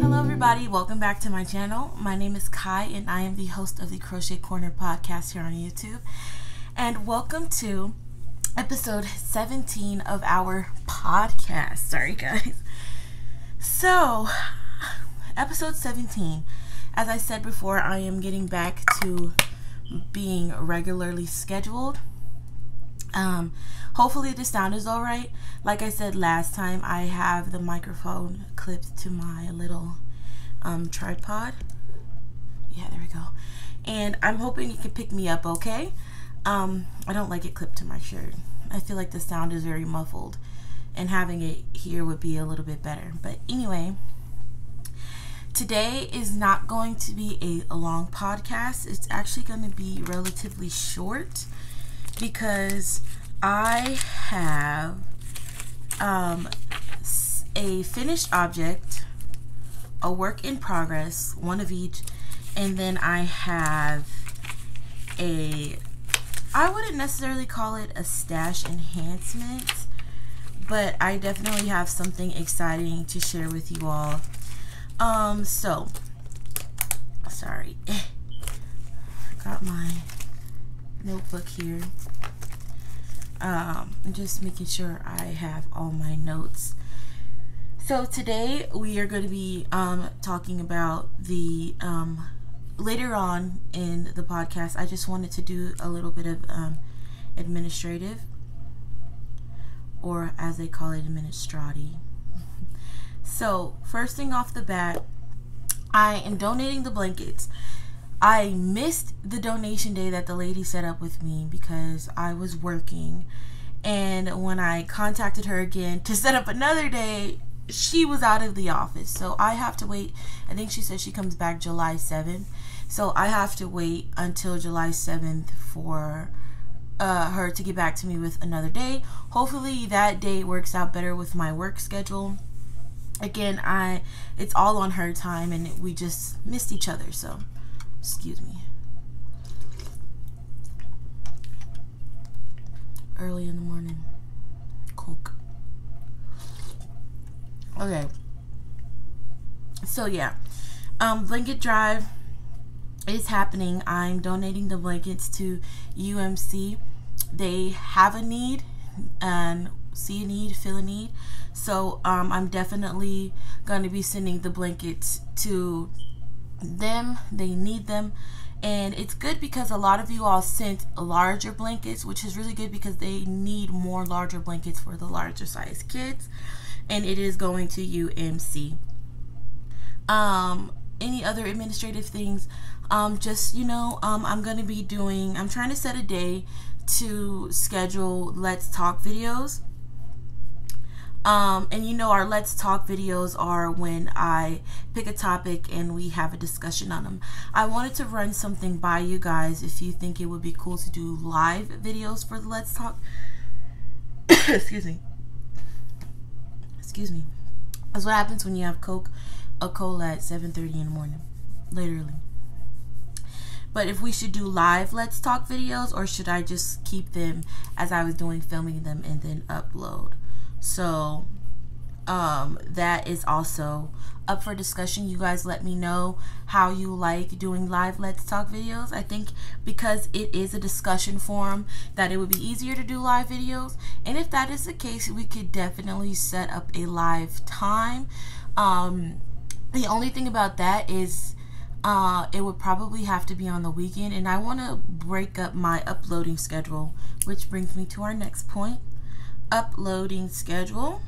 Hello everybody, welcome back to my channel. My name is Kai and I am the host of the Crochet Corner podcast here on YouTube. And welcome to episode 17 of our podcast. Sorry guys. So, episode 17. As I said before, I am getting back to being regularly scheduled. Hopefully the sound is alright. Like I said last time, I have the microphone clipped to my little tripod. Yeah, there we go. And I'm hoping it can pick me up okay. I don't like it clipped to my shirt. I feel like the sound is very muffled, and having it here would be a little bit better. But anyway, today is not going to be a long podcast. It's actually going to be relatively short because I have a finished object, a work in progress, one of each, and then I have I wouldn't necessarily call it a stash enhancement, but I definitely have something exciting to share with you all. Sorry, I got my notebook here. I'm just making sure I have all my notes. So today we are going to be talking about the later on in the podcast. I just wanted to do a little bit of administrative, or as they call it, administrati. So first thing off the bat, I am donating the blankets. I missed the donation day that the lady set up with me because I was working, and when I contacted her again to set up another day, she was out of the office. So I have to wait. I think she said she comes back July 7th. So I have to wait until July 7th for her to get back to me with another day. Hopefully that day works out better with my work schedule. Again, it's all on her time, and we just missed each other, so excuse me. Early in the morning. Coke. Okay. So yeah. Blanket drive is happening. I'm donating the blankets to UMC. They have a need and see a need, feel a need. So I'm definitely going to be sending the blankets to them. They need them, and it's good because a lot of you all sent larger blankets, which is really good because they need more larger blankets for the larger size kids, and it is going to UMC. Any other administrative things? Just, you know, I'm going to be I'm trying to set a day to schedule Let's Talk videos. And you know, our Let's Talk videos are when I pick a topic and we have a discussion on them. I wanted to run something by you guys if you think it would be cool to do live videos for the Let's Talk. Excuse me. That's what happens when you have a cola at 7:30 in the morning. Literally. But if we should do live Let's Talk videos, or should I just keep them as I was doing, filming them and then upload? So that is also up for discussion. You guys let me know how you like doing live Let's Talk videos. I think because it is a discussion forum that it would be easier to do live videos, and if that is the case, we could definitely set up a live time. The only thing about that is it would probably have to be on the weekend, and I want to break up my uploading schedule, which brings me to our next point. Uploading schedule.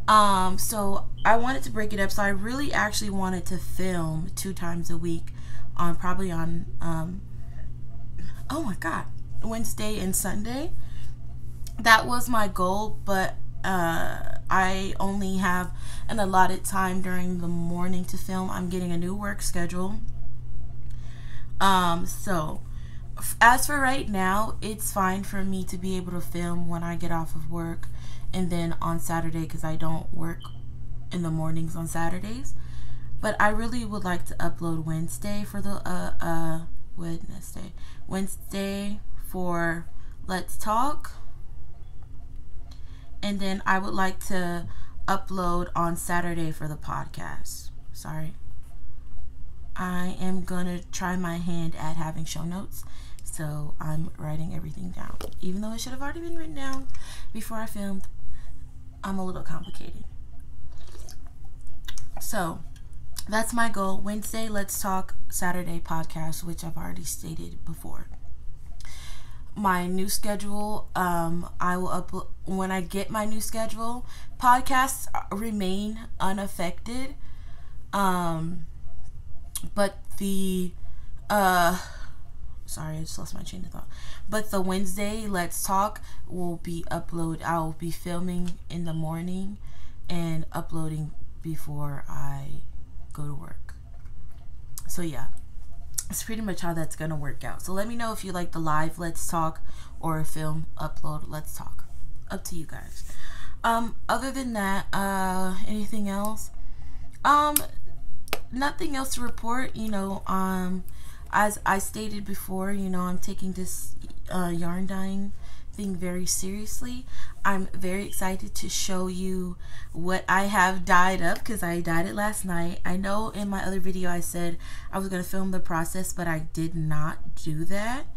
So I wanted to break it up. So I really actually wanted to film 2 times a week probably on oh my god, Wednesday and Sunday. That was my goal, but I only have an allotted time during the morning to film. I'm getting a new work schedule. So as for right now, it's fine for me to be able to film when I get off of work, and then on Saturday, because I don't work in the mornings on Saturdays. But I really would like to upload Wednesday for the Wednesday for Let's Talk. and then I would like to upload on Saturday for the podcast. Sorry. I am gonna try my hand at having show notes, so I'm writing everything down. Even though it should have already been written down before I filmed, I'm a little complicated. So that's my goal. Wednesday, let's talk. Saturday, podcast, which I've already stated before. My new schedule, I will upload when I get my new schedule. Podcasts remain unaffected. But the sorry, I just lost my chain of thought. But the Wednesday Let's Talk will be uploaded. I will be filming in the morning and uploading before I go to work. So yeah, it's pretty much how that's gonna work out. So let me know if you like the live Let's Talk or a film upload Let's Talk. Up to you guys. Other than that, anything else? Nothing else to report. As I stated before, I'm taking this yarn dyeing thing very seriously. I'm very excited to show you what I have dyed up, because I dyed it last night. I know in my other video I said I was going to film the process, but I did not do that.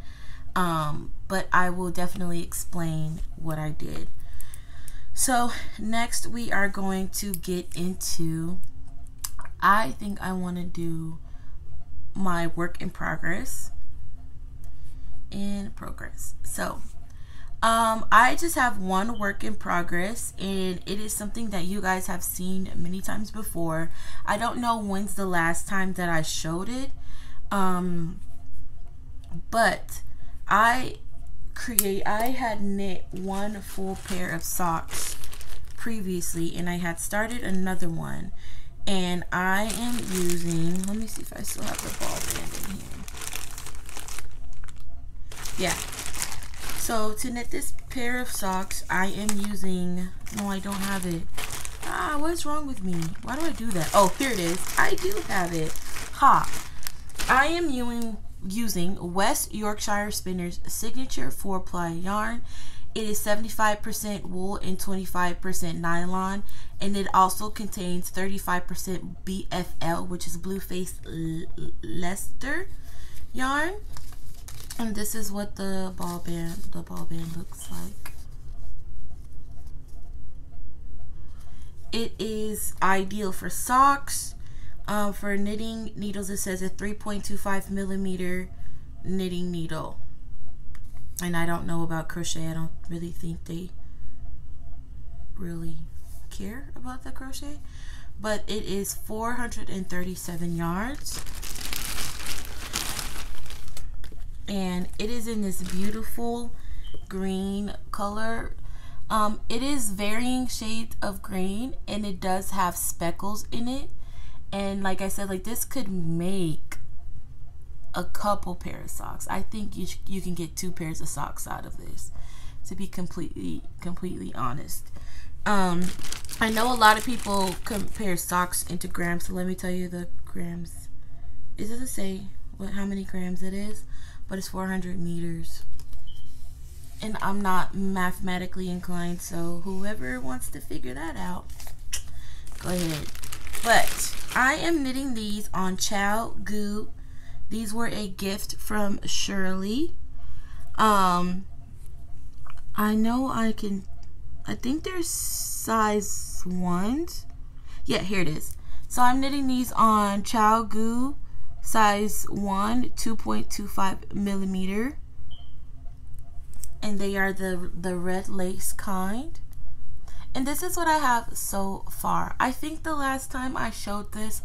But I will definitely explain what I did. So next we are going to get into, I think I want to do my work in progress. So I just have one work in progress, and it is something that you guys have seen many times before. I don't know when's the last time that I showed it, but I had knit one full pair of socks previously, and I had started another one. And I am using, let me see if I still have the ball band in here. Yeah. So to knit this pair of socks, I am using, no, I don't have it. What's wrong with me? Why do I do that? Oh, here it is. I do have it. Ha. I am using West Yorkshire Spinners Signature 4-ply yarn. It is 75% wool and 25% nylon, and it also contains 35% BFL, which is blue faced Leicester yarn. And this is what the ball band looks like. It is ideal for socks. For knitting needles, it says a 3.25 millimeter knitting needle. And I don't know about crochet. I don't really think they really care about the crochet. But it is 437 yards. And it is in this beautiful green color. It is varying shades of green, and it does have speckles in it. And like I said, like this could make a couple pair of socks. I think you can get 2 pairs of socks out of this, to be completely honest. I know a lot of people compare socks into grams, so let me tell you the grams. It doesn't say how many grams it is, but it's 400 meters. And I'm not mathematically inclined, so whoever wants to figure that out, go ahead. But I am knitting these on Chow Goo. These were a gift from Shirley. I know I think they're size 1s. Yeah, here it is. So I'm knitting these on Chow Goo size 1, 2.25 millimeter. And they are the red lace kind. And this is what I have so far. I think the last time I showed this,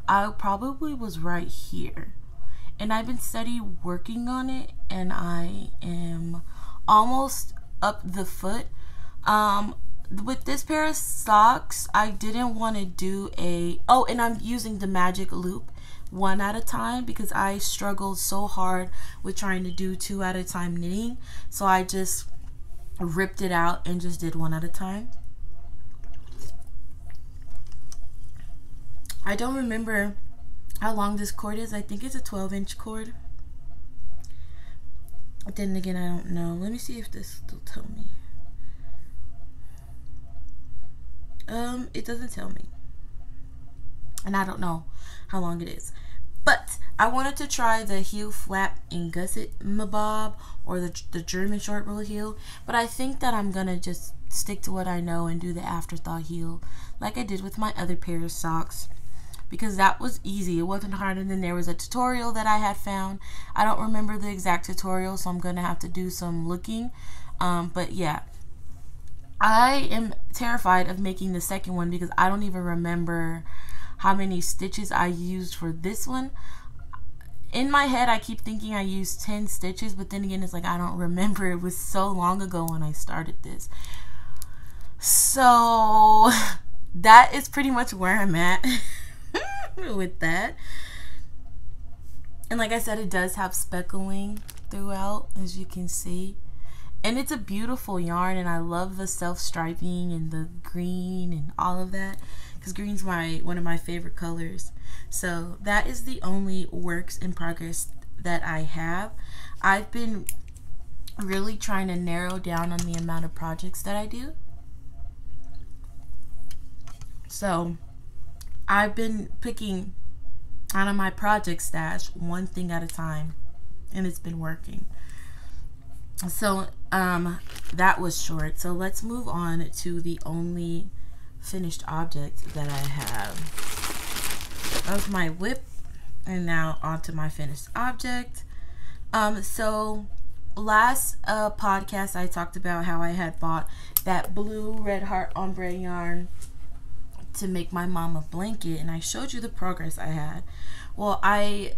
I probably was right here. And I've been steady working on it, and I am almost up the foot. With this pair of socks, I didn't want to do and I'm using the magic loop 1 at a time, because I struggled so hard with trying to do 2 at a time knitting. So I just ripped it out and just did 1 at a time. I don't remember how long this cord is. I think it's a 12-inch cord. Then again, I don't know. Let me see if this will tell me. It doesn't tell me, and I don't know how long it is. But I wanted to try the heel flap and gusset mabob, or the German short roll heel. But I think that I'm gonna just stick to what I know and do the afterthought heel like I did with my other pair of socks, because that was easy. It wasn't hard. And then there was a tutorial that I had found. I don't remember the exact tutorial, so I'm gonna have to do some looking. But yeah, I am terrified of making the second one because I don't even remember how many stitches I used for this one. In my head, I keep thinking I used 10 stitches, but then again, it's like I don't remember. It was so long ago when I started this. So that is pretty much where I'm at with that. And like I said, it does have speckling throughout, as you can see. And it's a beautiful yarn, and I love the self-striping and the green and all of that, because green's one of my favorite colors. So that is the only works in progress that I have. I've been really trying to narrow down on the amount of projects that I do. So I've been picking out of my project stash one thing at a time, and it's been working. So that was short. So let's move on to the only finished object that I have. That was my whip, and now onto my finished object. So last podcast I talked about how I had bought that blue red heart ombre yarn to make my mom a blanket, and I showed you the progress I had. Well, I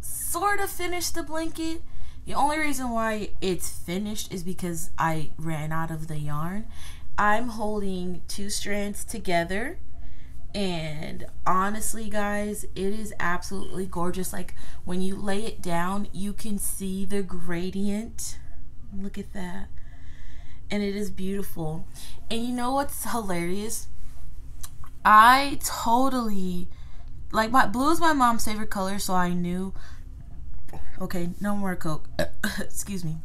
sort of finished the blanket. The only reason why it's finished is because I ran out of the yarn. I'm holding 2 strands together, and honestly guys, it is absolutely gorgeous. Like when you lay it down, you can see the gradient. Look at that. And it is beautiful. And you know what's hilarious? I totally, like, my blue is my mom's favorite color, so I knew, okay, no more Coke. Excuse me.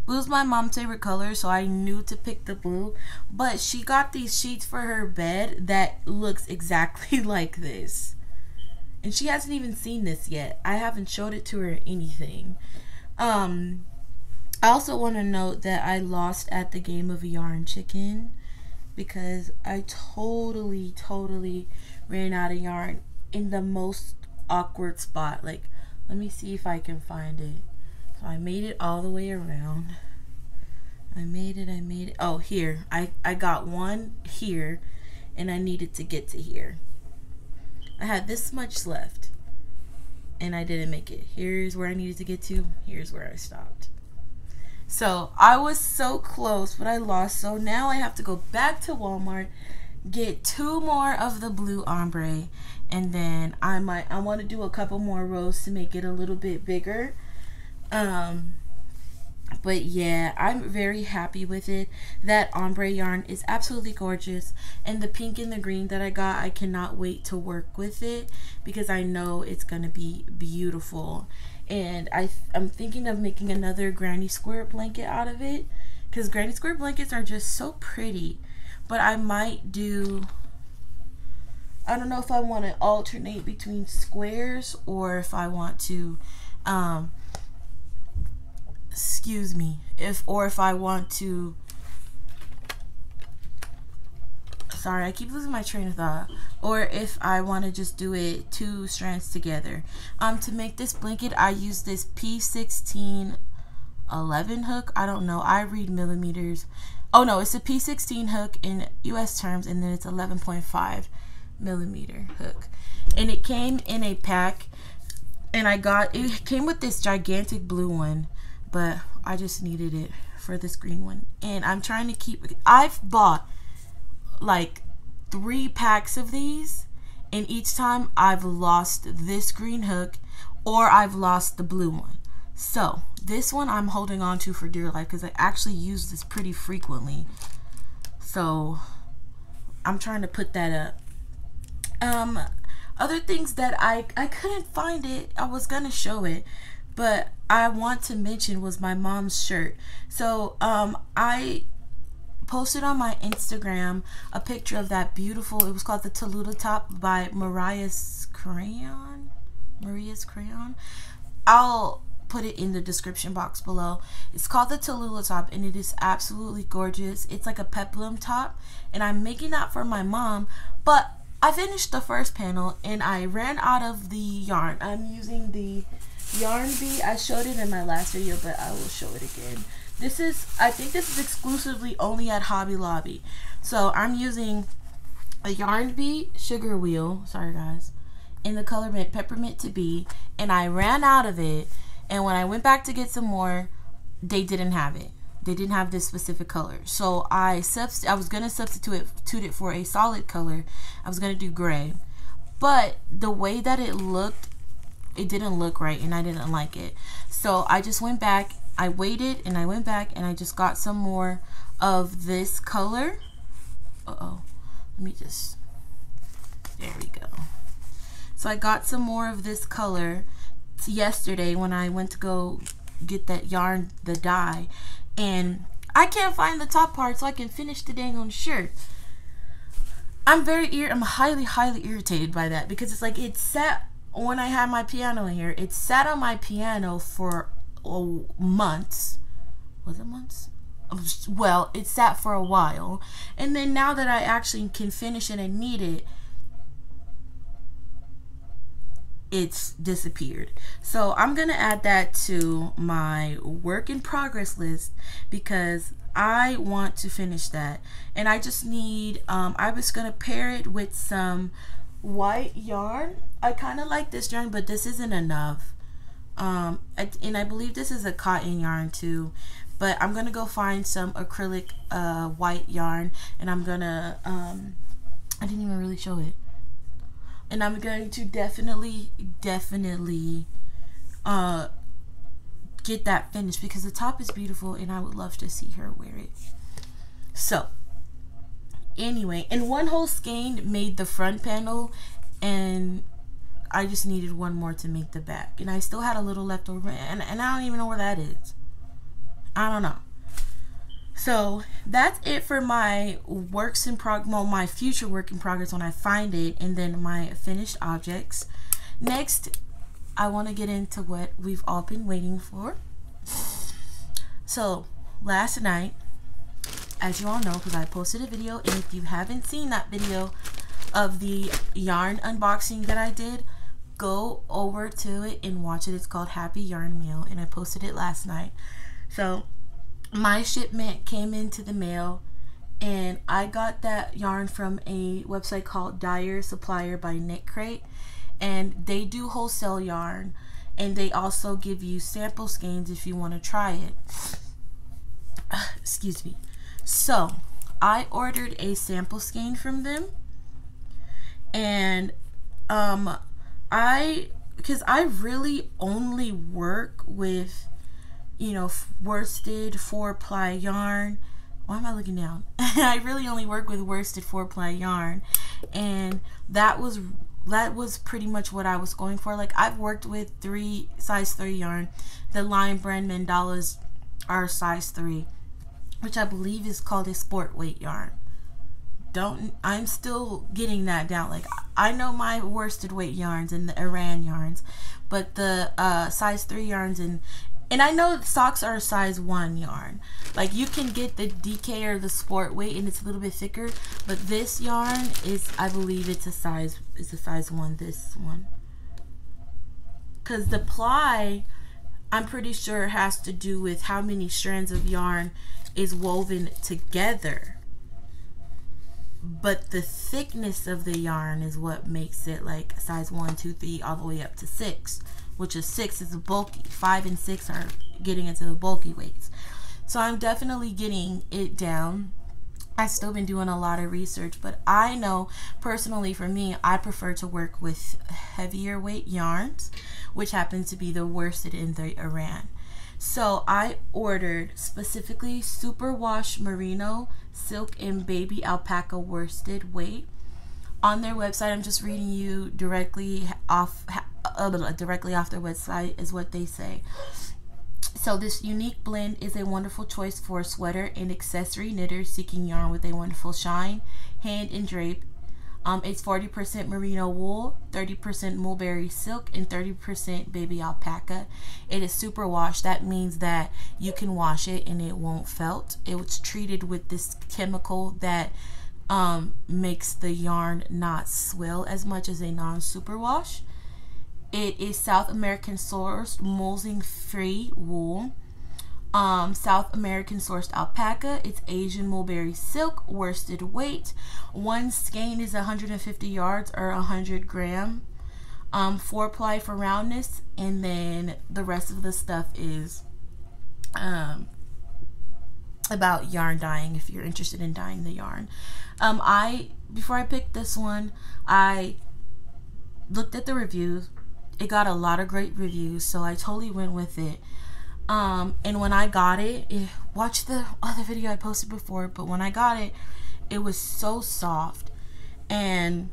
Blue is my mom's favorite color, so I knew to pick the blue. But she got these sheets for her bed that looks exactly like this. And she hasn't even seen this yet. I haven't showed it to her or anything. I also want to note that I lost at the game of Yarn Chicken, because I totally ran out of yarn in the most awkward spot. Like, let me see if I can find it. So I made it all the way around. I made it. Oh, here. I got one here, and I needed to get to here. I had this much left, and I didn't make it. Here's where I needed to get to. Here's where I stopped. So I was so close, but I lost. So now I have to go back to Walmart, get 2 more of the blue ombre, and then I want to do a couple more rows to make it a little bit bigger. But yeah, I'm very happy with it. That ombre yarn is absolutely gorgeous, and the pink and the green that I got, I cannot wait to work with it because I know it's gonna be beautiful. And I'm thinking of making another granny square blanket out of it, because granny square blankets are just so pretty. But I might do, I don't know if I want to alternate between squares or if I want to if I want to, sorry, I keep losing my train of thought, or if I want to just do it 2 strands together. To make this blanket, I use this P16 11 hook. I don't know, I read millimeters. Oh no, it's a P16 hook in US terms, and then it's 11.5 millimeter hook, and it came in a pack, and it came with this gigantic blue one, but I just needed it for this green one. And I'm trying to keep, I've bought like 3 packs of these, and each time I've lost this green hook or I've lost the blue one. So this one I'm holding on to for dear life because I actually use this pretty frequently. So I'm trying to put that up. Other things that I couldn't find it, I was gonna show it, but I want to mention was my mom's shirt. So I posted on my Instagram a picture of that beautiful, it was called the Tallulah top by Mariah's Crayon. I'll put it in the description box below. It's called the Tallulah top, and it is absolutely gorgeous. It's like a peplum top, and I'm making that for my mom, but I finished the first panel and I ran out of the yarn. I'm using the Yarn Bee. I showed it in my last video, but I will show it again. This is, I think this is exclusively only at Hobby Lobby. So I'm using a Yarn Bee sugar wheel, sorry guys, in the color Peppermint to Be, and I ran out of it, and when I went back to get some more, they didn't have it. They didn't have this specific color. So I was going to substitute it for a solid color. I was going to do gray. But the way that it looked, it didn't look right, and I didn't like it. So I just went back, I waited, and I went back, and I just got some more of this color. Let me just, there we go. So I got some more of this color yesterday when I went to go get that yarn, the dye, and I can't find the top part so I can finish the dang on shirt. I'm highly irritated by that, because it's like it sat, when I had my piano in here, it sat on my piano for months. Was it months? Well, it sat for a while, and then now that I actually can finish it and need it, it's disappeared. So I'm gonna add that to my work in progress list, because I want to finish that, and I just need I was gonna pair it with some white yarn. I kind of like this yarn, but this isn't enough, and I believe this is a cotton yarn too, but I'm gonna go find some acrylic white yarn, and I'm gonna I didn't even really show it. And I'm going to definitely get that finished, because the top is beautiful and I would love to see her wear it. So anyway, and one whole skein made the front panel, and I just needed one more to make the back, and I still had a little left over, and I don't even know where that is. I don't know. So that's it for my works in progress, well, my future work in progress when I find it, and then my finished objects. Next, I want to get into what we've all been waiting for. So last night, as you all know, because I posted a video, and if you haven't seen that video of the yarn unboxing that I did, go over to it and watch it. It's called Happy Yarn Mail, and I posted it last night. So my shipment came into the mail, and I got that yarn from a website called Dyer Supplier by Knit Crate, and they do wholesale yarn, and they also give you sample skeins if you want to try it. Excuse me. So I ordered a sample skein from them, and because I really only work with, you know, worsted 4-ply yarn. Why am I looking down? I really only work with worsted 4-ply yarn, and that was pretty much what I was going for. Like, I've worked with size 3 yarn. The Lion Brand mandalas are size 3, which I believe is called a sport weight yarn. I'm still getting that down. Like, I know my worsted weight yarns and the Iran yarns, but the size 3 yarns, and I know socks are a size 1 yarn. Like, you can get the DK or the sport weight, and it's a little bit thicker, but this yarn is, I believe it's a size 1, this one. Because the ply, I'm pretty sure, has to do with how many strands of yarn is woven together. But the thickness of the yarn is what makes it like size 1, 2, 3, all the way up to 6. Which is 6 is a bulky. 5 and 6 are getting into the bulky weights. So I'm definitely getting it down. I've still been doing a lot of research, but I know personally for me, I prefer to work with heavier weight yarns, which happens to be the worsted in the Iran. So I ordered specifically superwash merino, silk, and baby alpaca worsted weight. On their website, I'm just reading you directly off their website is what they say. So this unique blend is a wonderful choice for sweater and accessory knitters seeking yarn with a wonderful shine, hand, and drape. It's 40% merino wool, 30% mulberry silk, and 30% baby alpaca. It is super wash. That means that you can wash it and it won't felt. It was treated with this chemical that makes the yarn not swill as much as a non-superwash. It is South American sourced mulesing free wool. South American sourced alpaca. It's Asian mulberry silk, worsted weight. One skein is 150 yards or 100 gram. 4-ply for roundness, and then the rest of the stuff is about yarn dyeing if you're interested in dyeing the yarn. Before I picked this one, I looked at the reviews. It got a lot of great reviews, so I totally went with it. And when I got it, watch the other video I posted before, but when I got it, it was so soft, and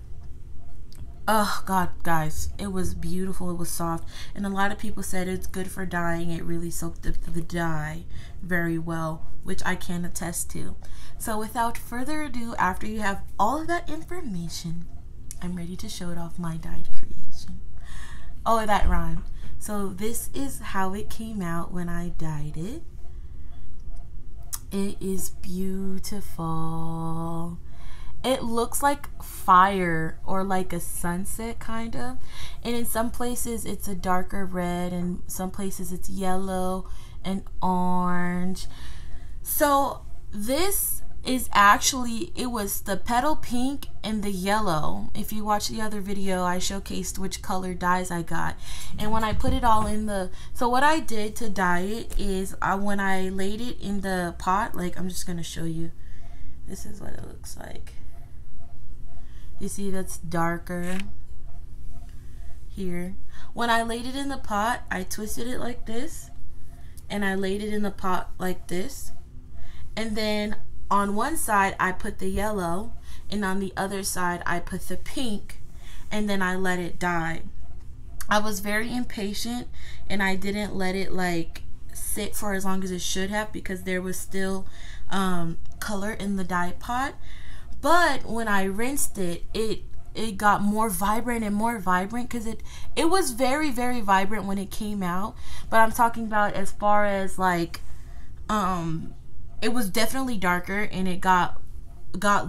oh god, guys, it was beautiful. It was soft, and a lot of people said it's good for dyeing. It really soaked up the dye very well, which I can attest to. So without further ado, after you have all of that information, I'm ready to show it off my dyed creation. Oh, that rhymed. So this is how it came out when I dyed it. It is beautiful. It looks like fire or like a sunset kind of. And in some places it's a darker red, and some places it's yellow and orange. So this is actually, it was the petal pink and the yellow. If you watch the other video, I showcased which color dyes I got. And when I put it all in the, so what I did to dye it is when I laid it in the pot, like I'm just gonna show you, this is what it looks like. You see that's darker here. When I laid it in the pot, I twisted it like this, and I laid it in the pot like this, and then on one side I put the yellow, and on the other side I put the pink, and then I let it dye. I was very impatient, and I didn't let it like sit for as long as it should have, because there was still color in the dye pot. But when I rinsed it, it got more vibrant and more vibrant, because it was very, very vibrant when it came out. But I'm talking about as far as like it was definitely darker, and it got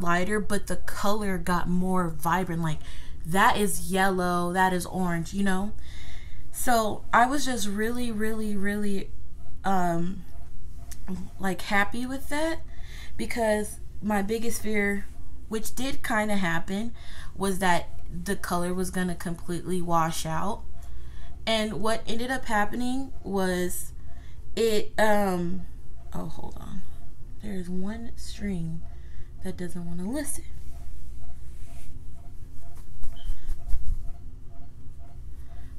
lighter, but the color got more vibrant. Like that is yellow, that is orange, you know. So I was just really, really, really like happy with that, because my biggest fear, which did kind of happen, was that the color was gonna completely wash out. And what ended up happening was it oh, hold on, there's one string that doesn't want to listen.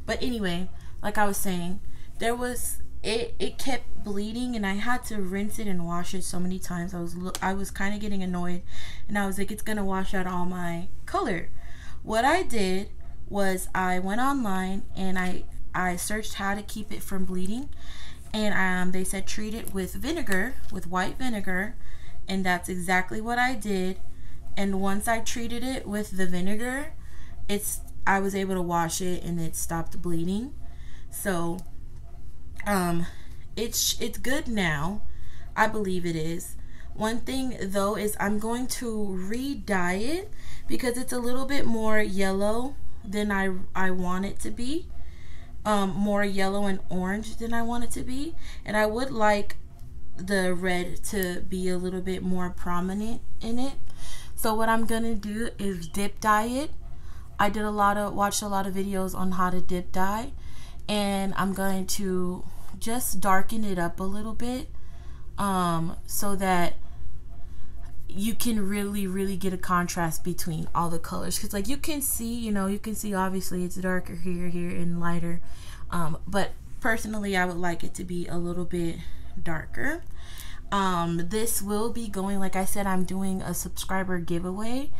But anyway, like I was saying, there was it kept bleeding, and I had to rinse it and wash it so many times. I was kind of getting annoyed, and I was like, it's gonna wash out all my color. What I did was I went online and I searched how to keep it from bleeding, and they said treat it with vinegar, with white vinegar, and that's exactly what I did. And once I treated it with the vinegar, I was able to wash it, and it stopped bleeding. So it's good now. I believe it is. One thing though is I'm going to re-dye it, because it's a little bit more yellow than I want it to be. More yellow and orange than I want it to be, and I would like the red to be a little bit more prominent in it. So what I'm gonna do is dip dye it. I watched a lot of videos on how to dip dye, and I'm going to just darken it up a little bit, so that you can really get a contrast between all the colors. Because like you can see obviously it's darker here and lighter, but personally I would like it to be a little bit darker. This will be going, like I said, I'm doing a subscriber giveaway,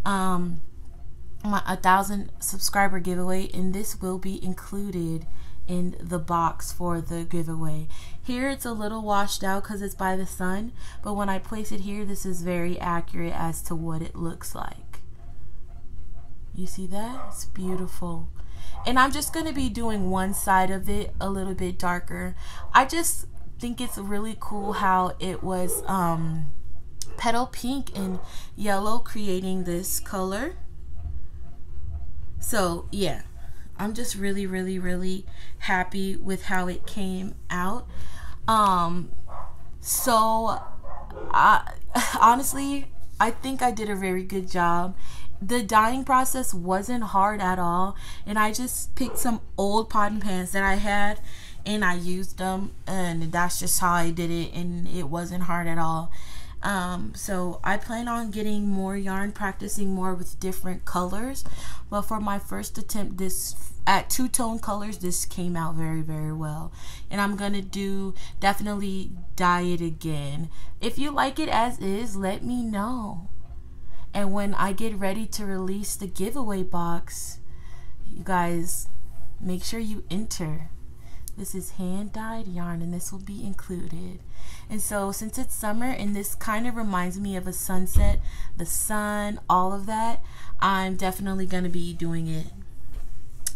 my 1,000 subscriber giveaway, and this will be included in the box for the giveaway. Here it's a little washed out because it's by the sun, but when I place it here, this is very accurate as to what it looks like. You see that? It's beautiful. And I'm just going to be doing one side of it a little bit darker. I just think it's really cool how it was petal pink and yellow creating this color. So yeah, I'm just really happy with how it came out. So honestly, I think I did a very good job. The dyeing process wasn't hard at all, and I just picked some old potting pans that I had and I used them, and that's just how I did it, and it wasn't hard at all. So I plan on getting more yarn, practicing more with different colors, but for my first attempt at two-tone colors, this came out very well, and I'm gonna definitely dye it again. If you like it as is, let me know. And when I get ready to release the giveaway box, you guys make sure you enter. This is hand dyed yarn, and this will be included. And so since it's summer and this kind of reminds me of a sunset, the sun, all of that, I'm definitely going to be doing it.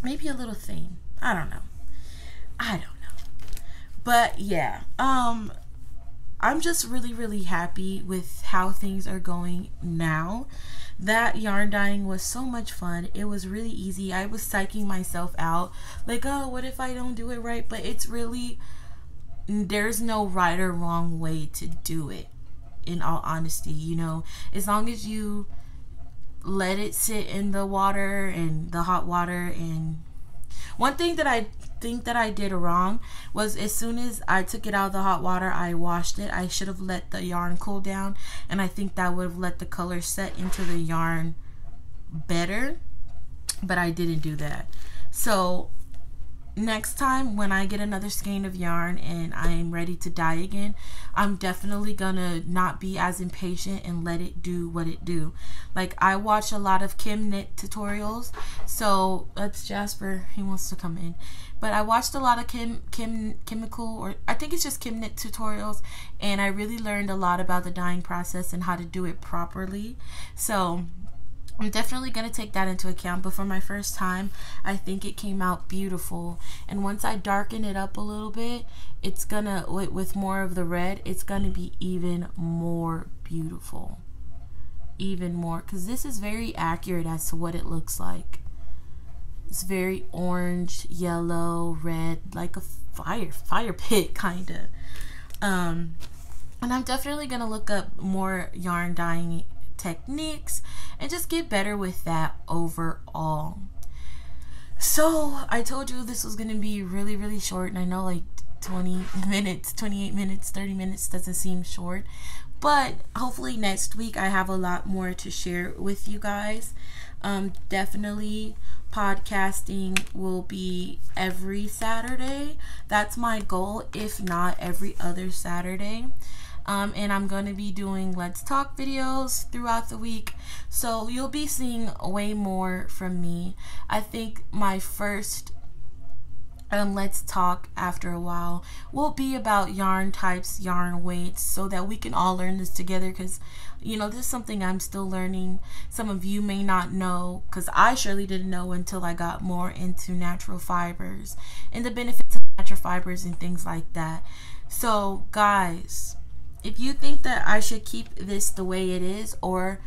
Maybe a little theme. I don't know. But yeah, I'm just really happy with how things are going now. That yarn dyeing was so much fun. It was really easy. I was psyching myself out, like, oh, what if I don't do it right? But it's really, there's no right or wrong way to do it, in all honesty. You know, as long as you let it sit in the water and the hot water. And one thing that I think that I did wrong was, as soon as I took it out of the hot water, I washed it. I should have let the yarn cool down, and I think that would have let the color set into the yarn better, but I didn't do that. So next time when I get another skein of yarn and I'm ready to dye again, I'm definitely gonna not be as impatient and let it do what it do. Like, I watch a lot of Kim knit tutorials, so that's Jasper, he wants to come in. But I watched a lot of chemical, or I think it's just Kim knit tutorials, and I really learned a lot about the dyeing process and how to do it properly. So I'm definitely going to take that into account, but for my first time, I think it came out beautiful. And once I darken it up a little bit, it's gonna, with more of the red, it's gonna be even more beautiful. Even more, because this is very accurate as to what it looks like. It's very orange, yellow, red, like a fire pit kind of. And I'm definitely going to look up more yarn dyeing techniques and just get better with that overall. So I told you this was going to be really short, and I know like 20 minutes, 28 minutes, 30 minutes doesn't seem short, but hopefully next week I have a lot more to share with you guys. Definitely podcasting will be every Saturday. That's my goal, if not every other Saturday. And I'm going to be doing Let's Talk videos throughout the week, so you'll be seeing way more from me. I think my first Let's Talk after a while will be about yarn types, yarn weights, so that we can all learn this together, because you know, this is something I'm still learning. Some of you may not know, because I surely didn't know until I got more into natural fibers and the benefits of natural fibers and things like that. So guys, if you think that I should keep this the way it is or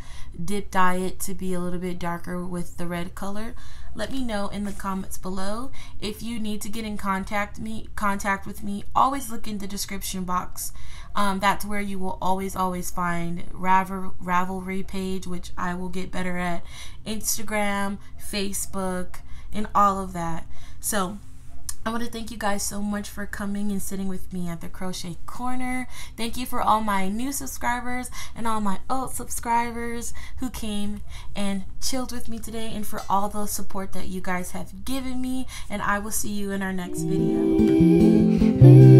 dip dye it to be a little bit darker with the red color, let me know in the comments below. If you need to get in contact with me, always look in the description box. That's where you will always find Ravelry page, which I will get better at, Instagram, Facebook, and all of that. So I want to thank you guys so much for coming and sitting with me at the Crochet Corner. Thank you for all my new subscribers and all my old subscribers who came and chilled with me today, and for all the support that you guys have given me. And I will see you in our next video.